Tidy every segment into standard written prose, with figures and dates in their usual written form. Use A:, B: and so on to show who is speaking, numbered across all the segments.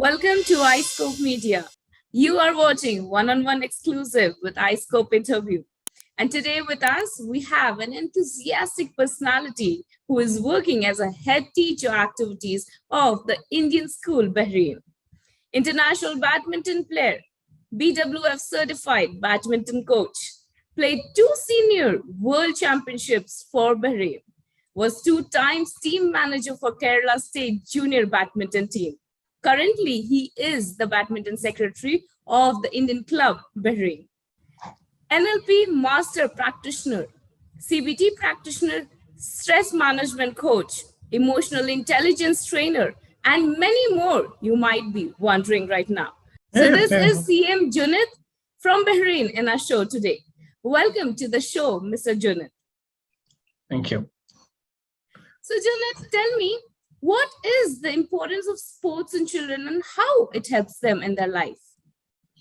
A: Welcome to iscope.media. You are watching one-on-one exclusive with iscope interview. And today with us, we have an enthusiastic personality who is working as a head teacher activities of the Indian School Bahrain. International badminton player, BWF certified badminton coach, played two senior world championships for Bahrain, was two-time team manager for Kerala State junior badminton team. Currently, he is the badminton secretary of the Indian club Bahrain. NLP master practitioner, CBT practitioner, stress management coach, emotional intelligence trainer, and many more you might be wondering right now. So this is CM Junith from Bahrain in our show today. Welcome to the show, Mr. Junith.
B: Thank you.
A: So Junith, tell me, what is the importance of sports in children and how it helps them in their life?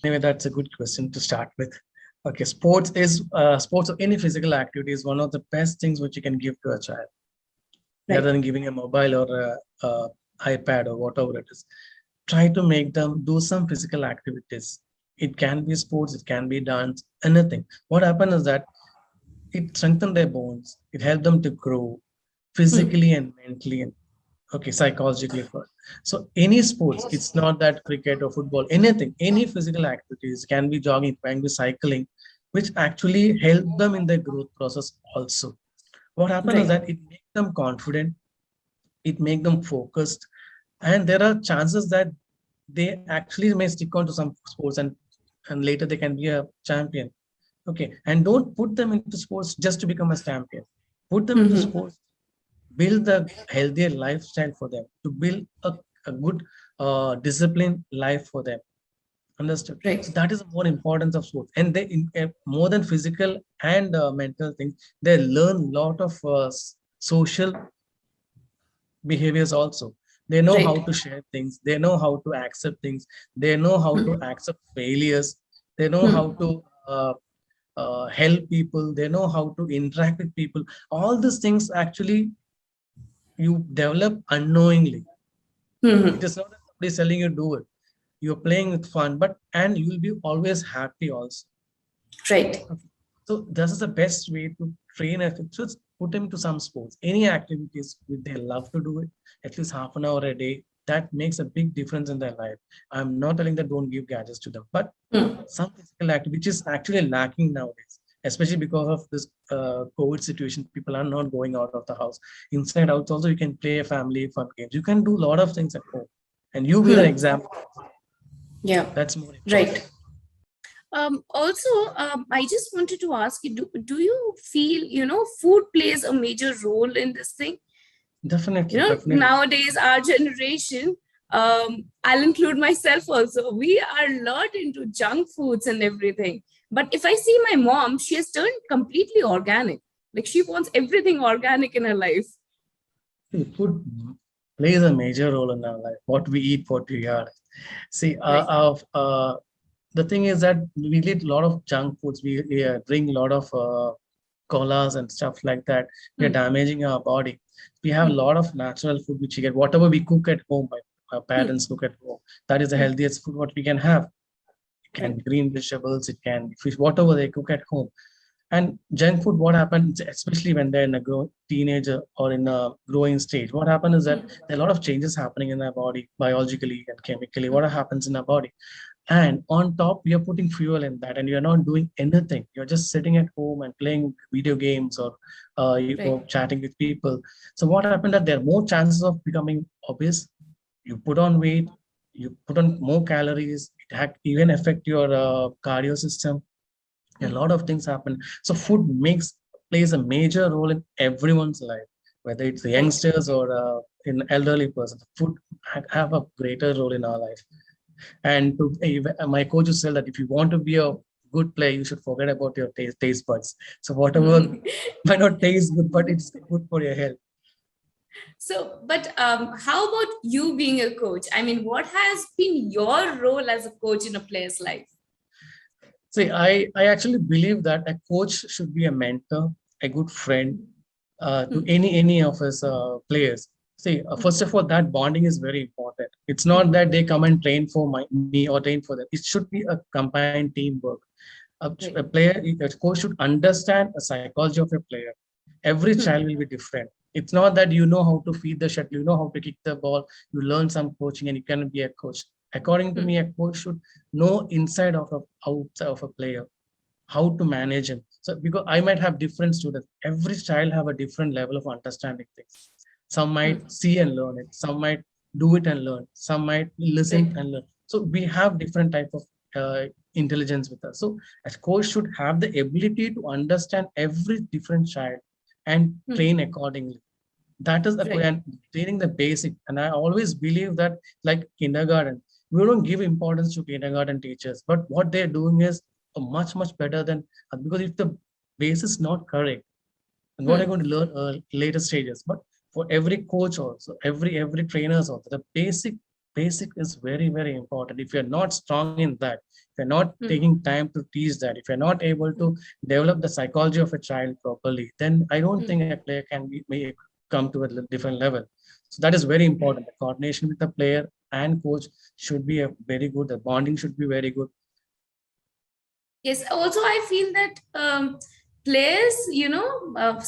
B: Anyway, that's a good question to start with. Okay, sports or any physical activity is one of the best things which you can give to a child, rather than giving a mobile or a iPad or whatever it is. Try to make them do some physical activities. It can be sports, it can be dance, anything. What happens is that it strengthens their bones. It helps them to grow physically and mentally and psychologically first. So any sports, it's not that cricket or football, anything, any physical activities, can be jogging, can be cycling, which actually help them in their growth process also. What happens is that it makes them confident, it makes them focused, and there are chances that they actually may stick on to some sports and later they can be a champion. Okay, and don't put them into sports just to become a champion. Put them into sports, build a healthier lifestyle for them, to build a good disciplined life for them. Understood? So that is the more importance of sports. And they, more than physical and mental things, they learn a lot of social behaviors also. They know how to share things. They know how to accept things. They know how to accept failures. They know how to help people. They know how to interact with people. All these things actually you develop unknowingly. It is not that somebody is telling you do it. You're playing with fun, and you will be always happy also.
A: Right.
B: So this is the best way to train a kid. Just put them to some sports, any activities which they love to do it, at least half an hour a day. That makes a big difference in their life. I'm not telling that don't give gadgets to them, but some physical activity which is actually lacking nowadays, especially because of this COVID situation. People are not going out of the house. Inside out also, you can play family fun games. You can do a lot of things at home, and you be the example.
A: Yeah,
B: that's more important.
A: I just wanted to ask you, do you feel, food plays a major role in this thing?
B: Definitely.
A: Nowadays, our generation, I'll include myself also, we are a lot into junk foods and everything. But if I see my mom, she has turned completely organic. Like she wants everything organic in her life.
B: Food plays a major role in our life. What we eat, what we are. See, the thing is that we eat a lot of junk foods. We drink a lot of colas and stuff like that. We are damaging our body. We have a lot of natural food which we get. Whatever we cook at home, our parents cook at home, that is the healthiest food what we can have. It can be green vegetables, it can be fish, whatever they cook at home. And junk food, what happens, especially when they're in a teenager or in a growing stage, what happens is that there are a lot of changes happening in our body, biologically and chemically. What happens in our body? And on top, you're putting fuel in that and you're not doing anything. You're just sitting at home and playing video games or chatting with people. So what happened that there are more chances of becoming obese. You put on weight, you put on more calories. It even affect your cardio system. A lot of things happen. So food plays a major role in everyone's life, whether it's the youngsters or in elderly person. Food have a greater role in our life. And my coach said that if you want to be a good player, you should forget about your taste buds. So whatever might not taste good, but it's good for your health.
A: So, but how about you being a coach? I mean, what has been your role as a coach in a player's life?
B: See, I actually believe that a coach should be a mentor, a good friend to any of his players. See, first of all, that bonding is very important. It's not that they come and train for me or train for them. It should be a combined teamwork. A
A: Right.
B: player, a coach should understand the psychology of a player. Every child will be different. It's not that you know how to feed the shuttle, you know how to kick the ball, you learn some coaching and you can be a coach. According to me, a coach should know inside of a outside of a player, how to manage him. So because I might have different students, every child have a different level of understanding things. Some might see and learn it, some might do it and learn, some might listen
A: Right.
B: and learn. So we have different type of intelligence with us. So a coach should have the ability to understand every different child and train accordingly. That is the
A: Right.
B: and training the basic. And I always believe that, like kindergarten, we don't give importance to kindergarten teachers, but what they're doing is much better than, because if the base is not correct, and what I'm going to learn later stages. But for every coach also, every trainers also, the basic is very important. If you're not strong in that, if you're not taking time to teach that, if you're not able to develop the psychology of a child properly, then I don't think a player can may come to a different level. So that is very important. The coordination with the player and coach should be a very good. The bonding should be very good.
A: Yes. Also, I feel that players,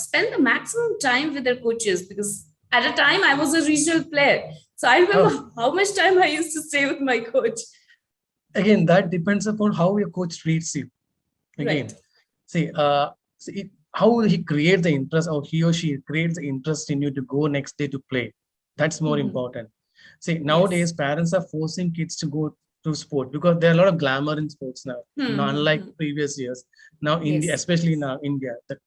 A: spend the maximum time with their coaches because at a time I was a regional player. So I
B: Oh,
A: remember how much time I used to stay with my coach.
B: again, that depends upon how your coach treats you.
A: Right.
B: Again, see, how he creates the interest, or he or she creates the interest in you to go next day to play. That's more important. See,
A: Yes.
B: nowadays parents are forcing kids to go to sport because there are a lot of glamour in sports now, not unlike previous years. Now, India,
A: Yes.
B: especially now India, the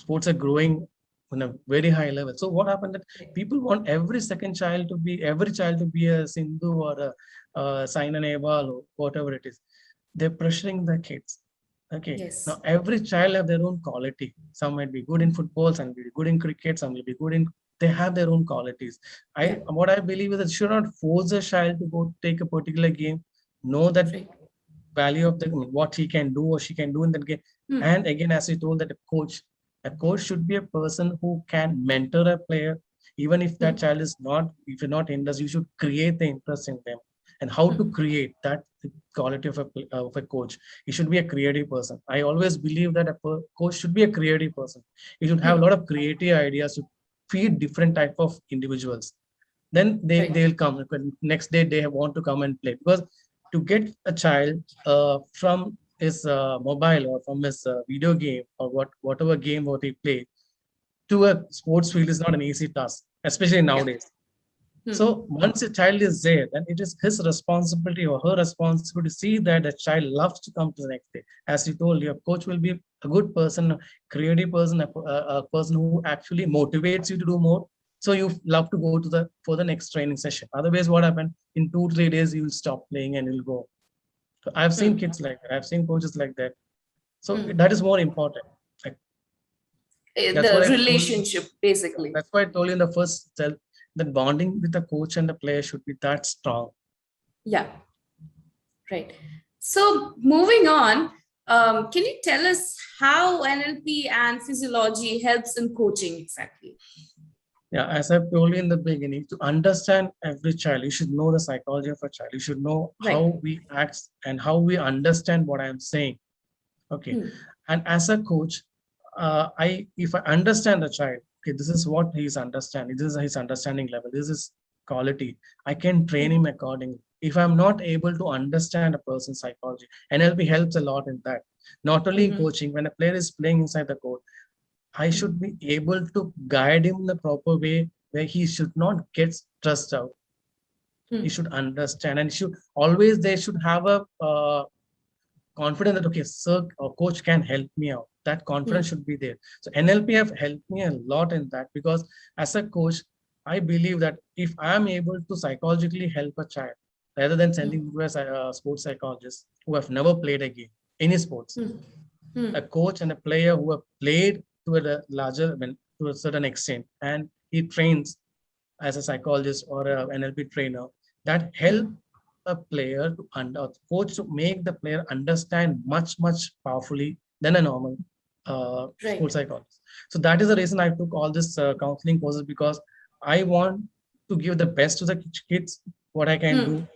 B: sports are growing on a very high level. So what happened that people want every child to be a Sindhu or a Saina Nehwal or whatever it is. They're pressuring the kids. Okay. Now
A: Yes.
B: every child have their own quality. Some might be good in football, some will be good in cricket, some will be good in. They have their own qualities.
A: Yeah.
B: What I believe is that you should not force a child to go take a particular game. Know that
A: Right.
B: value of the, I mean, what he can do or she can do in that game. And again, as you told, that a coach should be a person who can mentor a player. Even if that child is not, if you're not interested, you should create the interest in them. And how to create that quality of a coach. He should be a creative person. I always believe that coach should be a creative person. He should have a lot of creative ideas to feed different type of individuals. Then
A: Right.
B: they'll come next day. They want to come and play, because to get a child from his mobile or from his video game or whatever game what he play to a sports field is not an easy task, especially
A: Yeah.
B: nowadays. So once a child is there, then it is his responsibility or her responsibility to see that the child loves to come to the next day. As you told, your coach will be a good person, a creative person, a person who actually motivates you to do more. So you love to go to the for the next training session. Otherwise, what happened in 2 3 days you will stop playing and you'll go. So I've seen kids like that. I've seen coaches like that. So that is more important. Like, that's what
A: The
B: I told you.
A: relationship, basically.
B: That's why I told you in the first cell that bonding with the coach and the player should be that strong.
A: Yeah. Right. So moving on, can you tell us how NLP and physiology helps in coaching exactly?
B: Yeah, as I've told you in the beginning, to understand every child, you should know the psychology of a child. You should know
A: Right.
B: how we act and how we understand what I'm saying. Okay. And as a coach, if I understand the child, okay, this is what he's understanding, this is his understanding level, this is quality, I can train him accordingly. If I'm not able to understand a person's psychology, NLP helps a lot in that. Not only in coaching, when a player is playing inside the court, I should be able to guide him in the proper way where he should not get stressed out. He should understand, and should always they should have a confident that, okay, sir or coach can help me out. That confidence should be there. So NLP have helped me a lot in that, because as a coach, I believe that if I am able to psychologically help a child rather than sending to a sports psychologist who have never played a game, any sports, a coach and a player who have played to a larger, I mean, to a certain extent, and he trains as a psychologist or an NLP trainer, that help a player to or coach to make the player understand much powerfully than a normal
A: Right.
B: sports psychologist. So that is the reason I took all this counseling courses, because I want to give the best to the kids, what I can
A: Hmm.
B: do
A: Hmm.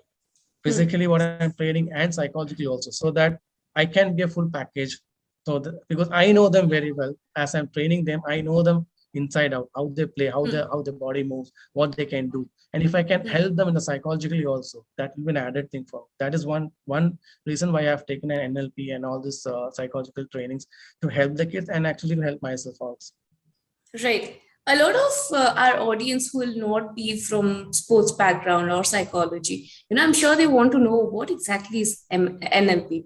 B: physically, what I'm training, and psychologically also, so that I can be a full package. So because I know them very well, as I'm training them, I know them inside out, how they play,
A: Hmm.
B: how their body moves, what they can do. And if I can
A: Hmm.
B: help them in the psychologically also, that will be an added thing for me. That is one reason why I've taken an NLP and all this psychological trainings, to help the kids and actually to help myself also.
A: Right. A lot of our audience who will not be from sports background or psychology, I'm sure they want to know what exactly is NLP.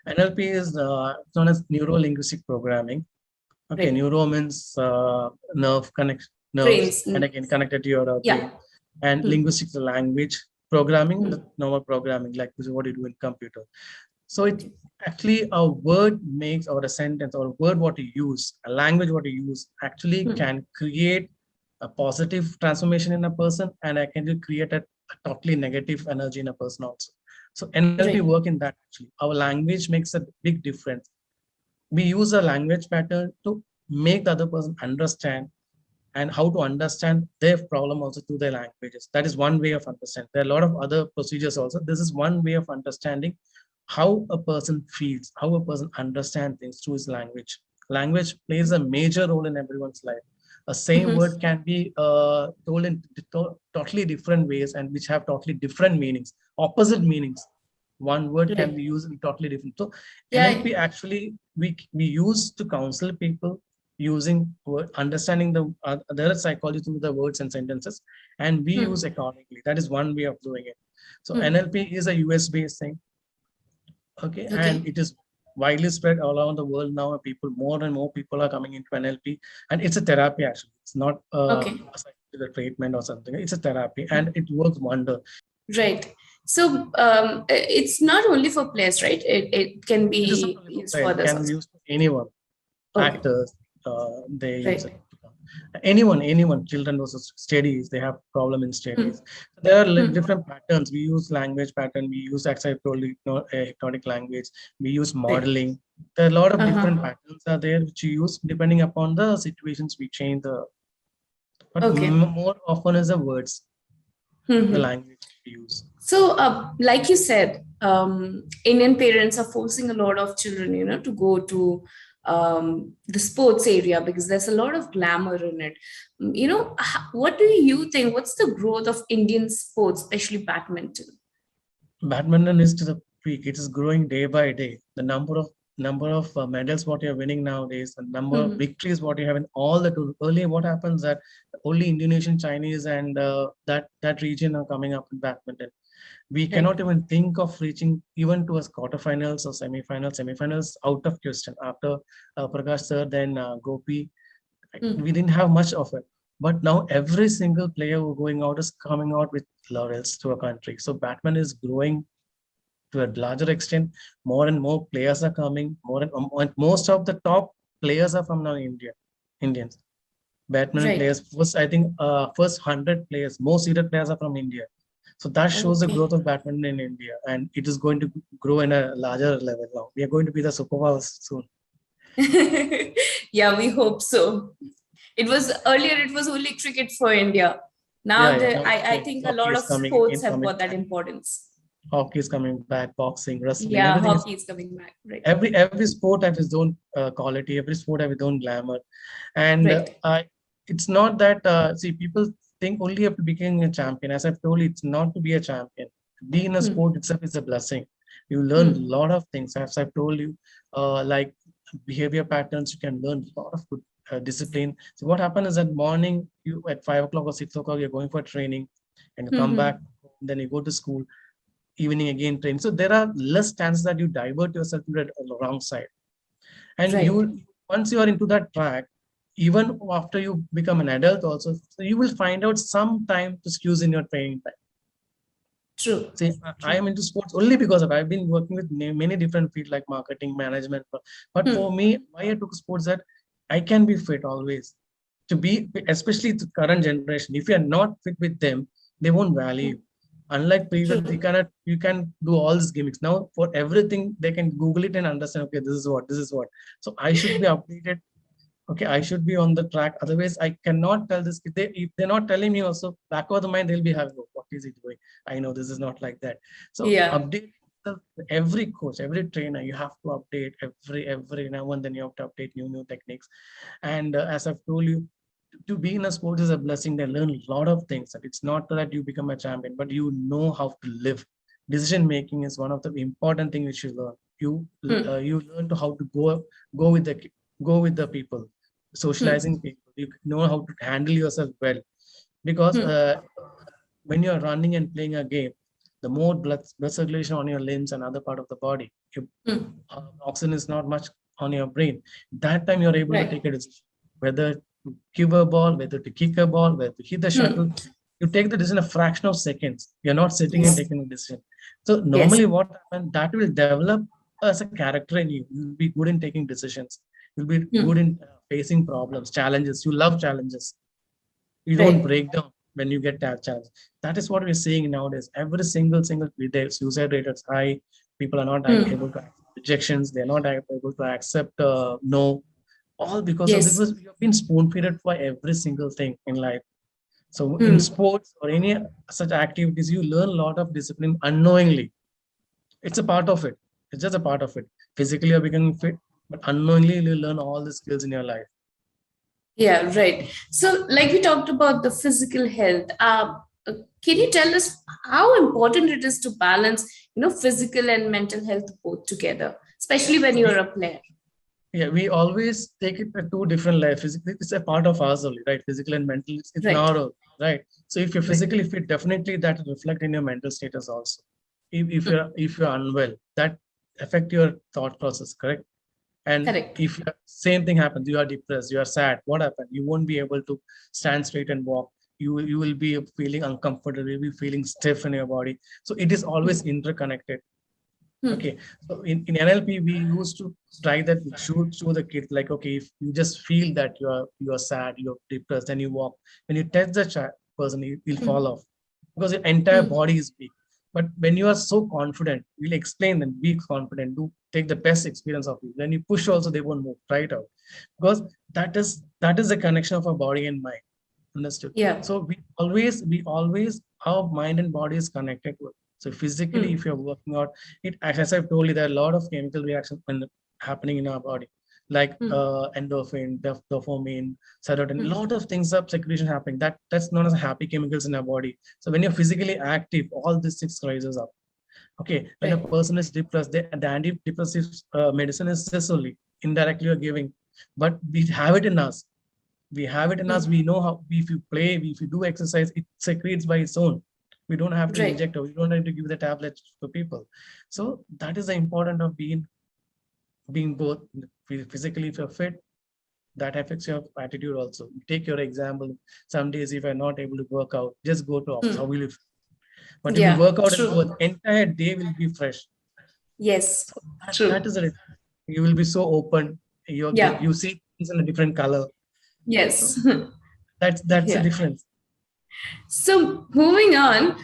B: NLP is known as neuro linguistic programming. Okay,
A: Right.
B: neuro means nerves,
A: Brains.
B: and again connected to your
A: Yeah.
B: brain. And
A: Hmm.
B: linguistics, the language programming,
A: Hmm.
B: the normal programming, like this is what you do in computer. So it
A: Okay.
B: actually, a word makes, or a sentence or a word what you use, a language what you use, actually
A: Hmm.
B: can create a positive transformation in a person, and I can create a totally negative energy in a person also. So NLP
A: Right.
B: work in that actually. Our language makes a big difference. We use a language pattern to make the other person understand, and how to understand their problem also through their languages. That is one way of understanding. There are a lot of other procedures also. This is one way of understanding how a person feels, how a person understands things through his language. Language plays a major role in everyone's life. A same
A: Mhm.
B: word can be told in totally different ways, and which have totally different meanings, opposite meanings. One word can
A: Right.
B: be used in totally different. So
A: Yeah.
B: NLP actually, we use to counsel people using word, understanding their psychology through the words and sentences, and we use
A: Hmm.
B: accordingly. That is one way of doing it. So
A: Hmm.
B: NLP is a US based thing. Okay, and
A: Okay.
B: it is widely spread all around the world now. People, more and more people are coming into NLP, and it's a therapy actually. It's not
A: Okay.
B: a psychological treatment or something. It's a therapy, and it works wonder.
A: Right. So it's not only for players, right? It can
B: It is not
A: be
B: only for
A: used for
B: players. It
A: others
B: can be
A: also.
B: used for anyone,
A: Okay.
B: actors. They use it.
A: Right.
B: Anyone, children also studies, they have problem in
A: Hmm.
B: studies. There are
A: Hmm.
B: different patterns. We use language pattern, we use, as I told you, hypnotic language, we use
A: Right.
B: modeling. There are a lot of different
A: Uh-huh.
B: patterns are there which you use depending upon the situations. We change the, but
A: Okay.
B: more often is the words, the
A: Hmm.
B: language we use.
A: So, like you said, Indian parents are forcing a lot of children, to go to the sports area because there's a lot of glamour in it. What do you think? What's the growth of Indian sports, especially badminton?
B: Badminton is to the peak. It is growing day by day. The number of medals what you're winning nowadays, the number of
A: Hmm.
B: victories what you have in all the tour. Earlier, what happens that only Indonesian, Chinese, and that region are coming up in badminton. We
A: Right.
B: cannot even think of reaching even to a quarterfinals or semifinals. Semifinals out of question. After Prakash sir, then Gopi,
A: Hmm.
B: we didn't have much of it. But now every single player who going out is coming out with laurels to a country. So Batman is growing to a larger extent. More and more players are coming. And most of the top players are from now India, Indians. Badminton
A: Right.
B: players, first I think first 100 players, most seeded players are from India. So that shows the growth
A: Okay.
B: of badminton in India, and it is going to grow in a larger level now. We are going to be the superpowers soon.
A: Yeah, we hope so. It was earlier, it was only cricket for India.
B: Yeah,
A: Now
B: yeah. Now it's
A: I
B: going.
A: think a
B: Hockey
A: lot
B: is
A: of
B: coming
A: sports
B: in,
A: have
B: coming
A: got that
B: back.
A: importance.
B: Hockey is coming back. Boxing, wrestling,
A: Yeah,
B: everything is
A: hockey is coming back. Right.
B: every sport have its own quality. Every sport have its own glamour, and
A: Right.
B: it's not that see, people think only of becoming a champion. As I've told you, it's not to be a champion. Being a
A: Hmm.
B: sport itself is a blessing. You learn a
A: Hmm.
B: lot of things. As I've told you, like behavior patterns, you can learn a lot of good discipline. So what happens is that morning, you at 5 o'clock or 6 o'clock, you're going for training, and you
A: Hmm.
B: come back.
A: Hmm.
B: Then you go to school, evening again train. So there are less chances that you divert yourself to the wrong side. And
A: Right.
B: once you are into that track, even after you become an adult also, so you will find out some time to squeeze in your training time.
A: True.
B: See, I
A: True.
B: am into sports only because of I've been working with many different fields like marketing, management. But for
A: Hmm.
B: me, why I took sports that I can be fit always. To be, especially the current generation, if you are not fit with them, they won't value you. Unlike previous,
A: True.
B: you can do all these gimmicks. Now for everything, they can Google it and understand, okay, this is what. So I should be updated Okay, I should be on the track. Otherwise, I cannot tell this. If they're not telling me also, back of the mind, they'll be having, "Oh, what is he doing? I know this is not like that." So
A: Yeah.
B: update every coach, every trainer, you have to update every now and then you have to update new techniques. And as I've told you, to be in a sport is a blessing. They learn a lot of things. And it's not that you become a champion, but you know how to live. Decision making is one of the important things which you learn.
A: Hmm.
B: You learn to how to go with the go with the people,
A: Hmm.
B: socializing people. You know how to handle yourself well, because
A: Hmm.
B: when you're running and playing a game, the more blood circulation on your limbs and other part of the body, your
A: Hmm.
B: oxygen is not much on your brain. That time you're able to
A: Right.
B: take a decision whether to give a ball, whether to kick a ball, whether to hit the shuttle.
A: Hmm.
B: You take the decision a fraction of seconds. You're not sitting and
A: Yes.
B: taking a decision. So
A: Yes.
B: normally what happens, that will develop as a character in you. You'll be good in taking decisions. You'll be good
A: Hmm.
B: in facing problems, challenges. You love challenges. You don't
A: Right.
B: break down when you get that challenge. That is what we're seeing nowadays. Every single day, suicide rate is high. People are not
A: Hmm.
B: able to accept rejections. They're not able to accept no, all because of,
A: Yes.
B: because we have been spoon fed for every single thing in life. So in
A: Hmm.
B: sports or any such activities, you learn a lot of discipline unknowingly. It's a part of it. It's just a part of it. Physically, you're becoming fit, but unknowingly, you learn all the skills in your life.
A: Yeah, right. So, like we talked about the physical health, can you tell us how important it is to balance, physical and mental health both together, especially when you're
B: We,
A: a player?
B: yeah, we always take it at two different lives. It's a part of ours only, right? Physical and mental, it's
A: Right.
B: not all, right? So if you're
A: Right.
B: physically fit, definitely that will reflect in your mental status also. If
A: Hmm.
B: you're unwell, that affect your thought process, correct? And
A: Correct.
B: if same thing happens, you are depressed, you are sad, what happened? You won't be able to stand straight and walk. You will be feeling uncomfortable, you'll be feeling stiff in your body. So it is always
A: Hmm.
B: interconnected.
A: Hmm.
B: Okay, so in NLP, we used to try that, show the kids like, okay, if you just feel that you are sad, you're depressed, and you walk, when you touch the person, he'll
A: Hmm.
B: fall off because your entire
A: Hmm.
B: body is weak. But when you are so confident, we'll explain them, be confident, do take the best experience of it. When you push also, they won't move, try it out, because that is the connection of our body and mind. Understood.
A: Yeah.
B: So we always, our mind and body is connected to it. So physically,
A: Hmm.
B: if you're working out, it, as I've told you, there are a lot of chemical reactions when happening in our body, like
A: Hmm.
B: endorphin, dopamine, serotonin. A
A: Hmm.
B: lot of things are secretion happening. That's known as happy chemicals in our body. So when you're physically active, all these things rises up. Okay, when a
A: Right.
B: person is depressed, the antidepressive medicine is just only indirectly you're giving, but we have it in us.
A: Hmm.
B: We know how, if you play, if you do exercise, it secretes by its own. We don't have to
A: Right.
B: inject, or we don't have to give the tablets to people. So that is the important of being both. Physically, if you're fit, that affects your attitude also. Take your example, some days if you're not able to work out, just go to office, how
A: Hmm.
B: will you feel? But if you
A: Yeah.
B: work out and go,
A: True.
B: the entire day will be fresh.
A: Yes.
B: So that
A: True.
B: is the difference. You will be so open,
A: Yeah.
B: you see things in a different color. So
A: Yes.
B: that's the
A: Yeah.
B: difference.
A: So moving on,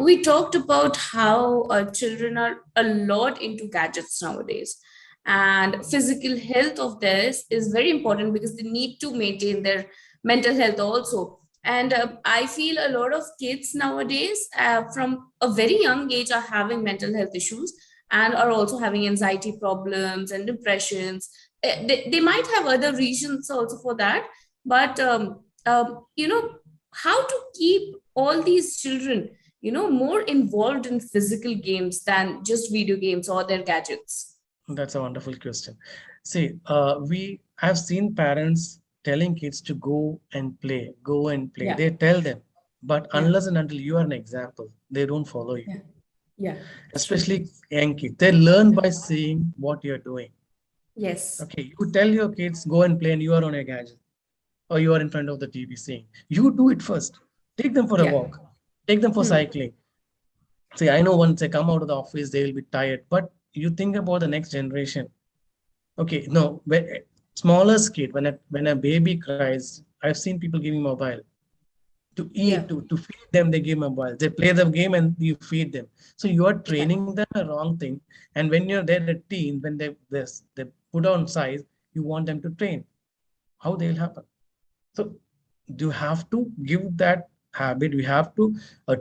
A: we talked about how children are a lot into gadgets nowadays, and physical health of theirs is very important because they need to maintain their mental health also. And I feel a lot of kids nowadays, from a very young age, are having mental health issues and are also having anxiety problems and depressions. They might have other reasons also for that, but how to keep all these children more involved in physical games than just video games or their gadgets.
B: That's a wonderful question. See, we have seen parents telling kids to go and play, go and play.
A: Yeah.
B: They tell them, but
A: Yeah.
B: unless and until you are an example, they don't follow you.
A: Yeah. Yeah. True.
B: Especially young kids, they learn by seeing what you're doing.
A: Yes.
B: Okay, you tell your kids go and play, and you are on a gadget or you are in front of the TV seeing. You do it first. Take them for a
A: Yeah.
B: walk. Take them for
A: Hmm.
B: cycling. See, I know once they come out of the office, they will be tired, but you think about the next generation. Okay, no, smallest kid, when a baby cries, I've seen people giving mobile to
A: Yeah.
B: eat, to feed them, they give mobile. They play the game and you feed them. So you are
A: Yeah.
B: training them a wrong thing. And when you're there at teen, when they put on size, you want them to train. How they will happen? So you have to give that habit. We have to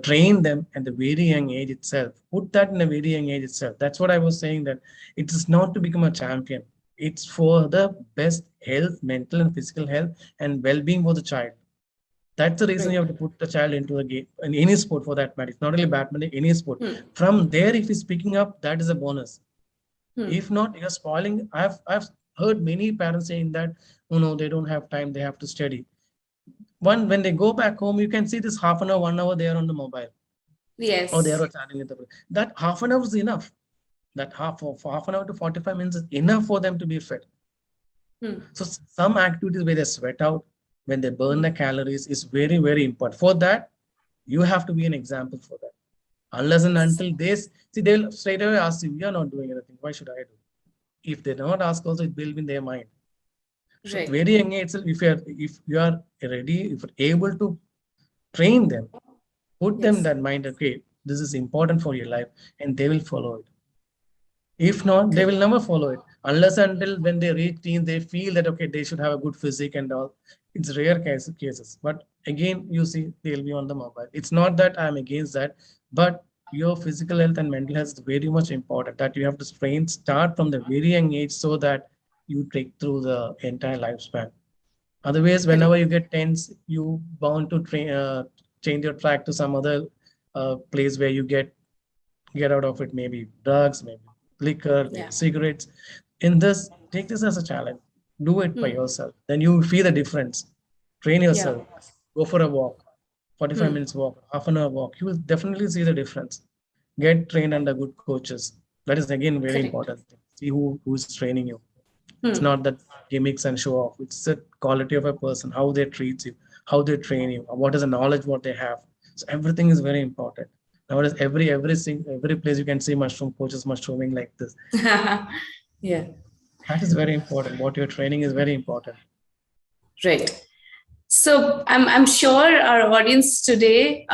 B: train them at the very young age itself. Put that in a very young age itself. That's what I was saying, that it is not to become a champion. It's for the best health, mental and physical health and well-being for the child. That's the reason you
A: Right.
B: have to put the child into a game, in any sport for that matter. It's not only badminton, any sport.
A: Hmm.
B: From there, if he's picking up, that is a bonus.
A: Hmm.
B: If not, you're spoiling. I've heard many parents saying that, oh no, they don't have time, they have to study. When they go back home, you can see this half an hour, 1 hour they are on the mobile or they
A: Yes.
B: are chatting with the that half an hour is enough. That half an hour to 45 minutes is enough for them to be fed.
A: Hmm.
B: So some activities where they sweat out, when they burn
A: Hmm.
B: the calories is very, very important. For that, you have to be an example for that. Unless and until they see, they'll straight away ask you, you're not doing anything. Why should I do? If they don't ask also, it will be in their mind. So
A: Right.
B: very young age itself, if you are ready, if you're able to train them, put them in
A: Yes.
B: that mind, okay, this is important for your life, and they will follow it. If not, they will
A: Correct.
B: never follow it. Unless until when they reach teens, they feel that okay, they should have a good physique and all. It's rare cases. But again, you see, they'll be on the mobile. It's not that I'm against that, but your physical health and mental health is very much important. That you have to train, start from the very young age so that you take through the entire lifespan. Otherwise,
A: Correct.
B: whenever you get tense, you bound to change your track to some other place where you get out of it, maybe drugs, maybe liquor, maybe
A: Yeah.
B: cigarettes. In this, take this as a challenge. Do it by
A: Hmm.
B: yourself. Then you will feel the difference. Train
A: Yeah.
B: yourself. Go for a walk, 45
A: Hmm.
B: minutes walk, half an hour walk. You will definitely see the difference. Get trained under good coaches. That is again very
A: Correct.
B: important. See who is training you. It's
A: Hmm.
B: not that gimmicks and show off. It's the quality of a person, how they treat you, how they train you, what is the knowledge what they have. So everything is very important. Nowadays, every place you can see mushroom coaches mushrooming like this.
A: Yeah.
B: That is very important. What you're training is very important.
A: Right. So I'm sure our audience today,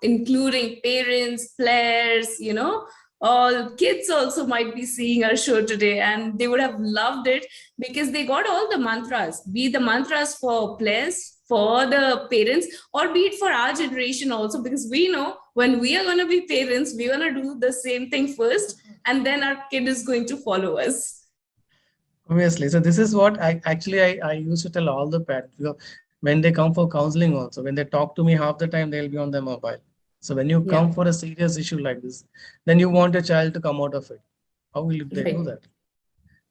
A: including parents, players, all kids also might be seeing our show today, and they would have loved it because they got all the mantras, be the mantras for players, for the parents, or be it for our generation also, because we know when we are going to be parents, we're going to do the same thing first, and then our kid is going to follow us.
B: Obviously. So this is what I used to tell all the parents, because when they come for counseling also, when they talk to me, half the time they'll be on their mobile. So when you
A: Yeah.
B: come for a serious issue like this, then you want a child to come out of it. How will they do
A: Right.
B: that?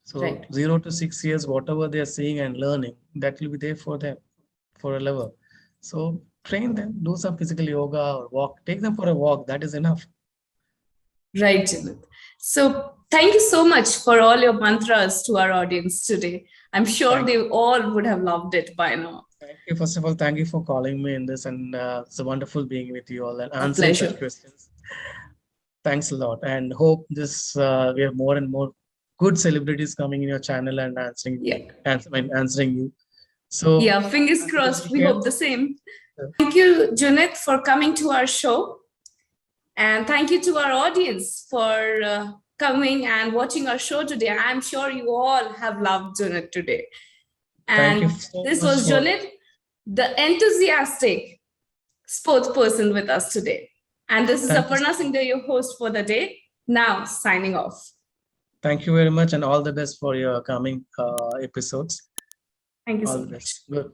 B: So
A: Right.
B: 0 to 6 years, whatever they are seeing and learning, that will be there for them for a level. So train them, do some physical yoga or walk, take them for a walk. That is enough.
A: Right, Junith. So thank you so much for all your mantras to our audience today. I'm sure
B: Thank
A: they all would have loved it by now.
B: Thank you. First of all, thank you for calling me in this, and it's a wonderful being with you all and
A: A
B: answering such
A: pleasure.
B: questions. Thanks a lot, and hope this we have more and more good celebrities coming in your channel and
A: Yeah.
B: answering you. So
A: Yeah, fingers
B: have a good
A: crossed. We
B: weekend.
A: hope the same. Thank you, Junith, for coming to our show. And thank you to our audience for coming and watching our show today. I'm sure you all have loved Junith today.
B: Thank you
A: And
B: so
A: this
B: much
A: was
B: for.
A: Junith, the enthusiastic sports person with us today. And this is
B: Thank you.
A: Aparna Singh, your host for the day. Now, signing off.
B: Thank you very much, and all the best for your coming episodes.
A: Thank you
B: All
A: so
B: the
A: much.
B: best. Good.